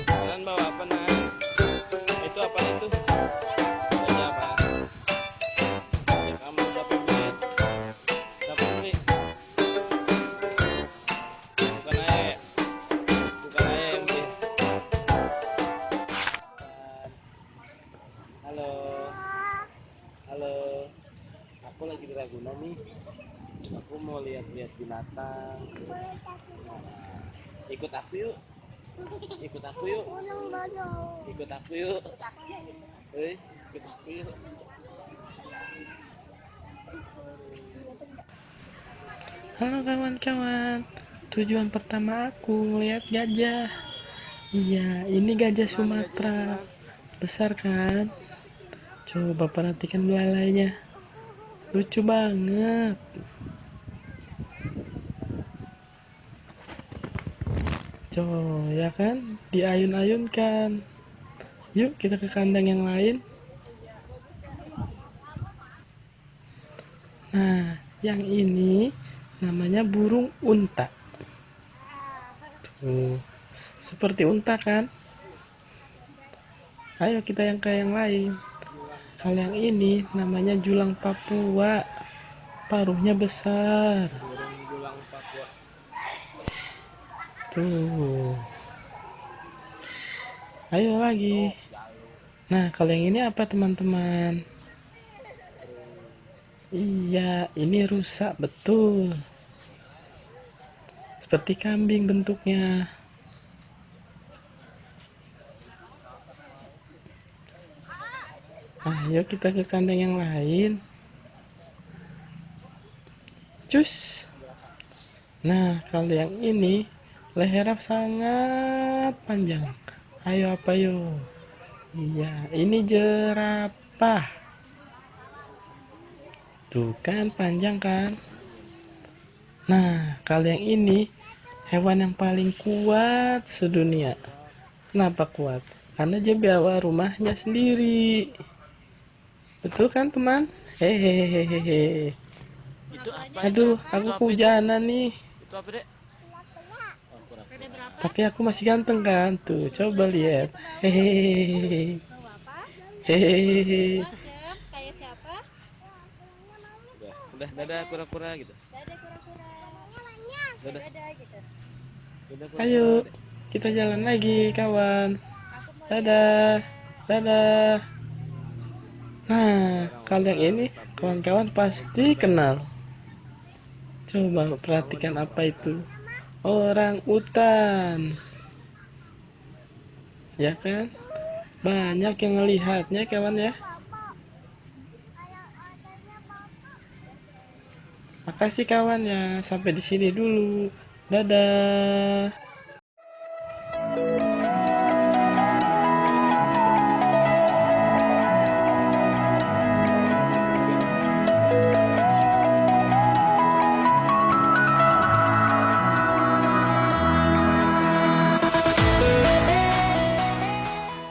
Kalian bawa apa nak? Itu apa itu? Ini apa? Ya kamu dapat beli. Dapat beli. Bukan ayah. Bukan ayah yang beli. Halo. Halo. Aku lagi di Ragunan nih. Aku mau lihat-lihat binatang. Ikut aku yuk. Ikut aku yuk. Ikut aku yuk. Ikut aku yuk. Halo kawan-kawan. Tujuan pertama aku ngeliat gajah. Iya, ini gajah Sumatera. Besar kan? Coba perhatikan belalainya. Lucu banget. Coba ya kan? Diayun-ayunkan. Yuk kita ke kandang yang lain. Nah, yang ini namanya burung unta. Tuh, seperti unta kan? Ayo kita yang ke yang lain. Kalau yang ini namanya julang Papua. Paruhnya besar. Burung julang Papua. Tuh. Ayo lagi. Nah, kalau yang ini apa teman-teman? Iya, ini rusak betul. Seperti kambing bentuknya. Ayo kita ke kandang yang lain. Cus. Nah, kalau yang ini lehernya sangat panjang. Ayo apa yuk? Iya, ini jerapah. Tuh kan panjang kan? Nah, kalau yang ini hewan yang paling kuat sedunia. Kenapa kuat? Karena dia bawa rumahnya sendiri. Betul kan teman? Hehehehe. Itu apa? Aduh, aku kehujanan nih. Itu apa, Dek? Tapi aku masih ganteng kan? Tuh, coba lihat. Hehehe. Hehehe. Kayak siapa? Udah, dadah kura-kura gitu. Dadah kura-kura. Dadah. Dadah gitu. Dadah Ayo, kura-kura. kita jalan lagi, kawan. Dadah. Dadah. Nah, kalau yang ini kawan-kawan pasti kenal. Coba perhatikan apa itu. Orang utan. Ya kan? Banyak yang melihatnya kawan ya. Makasih kawan ya. Sampai di sini dulu. Dadah.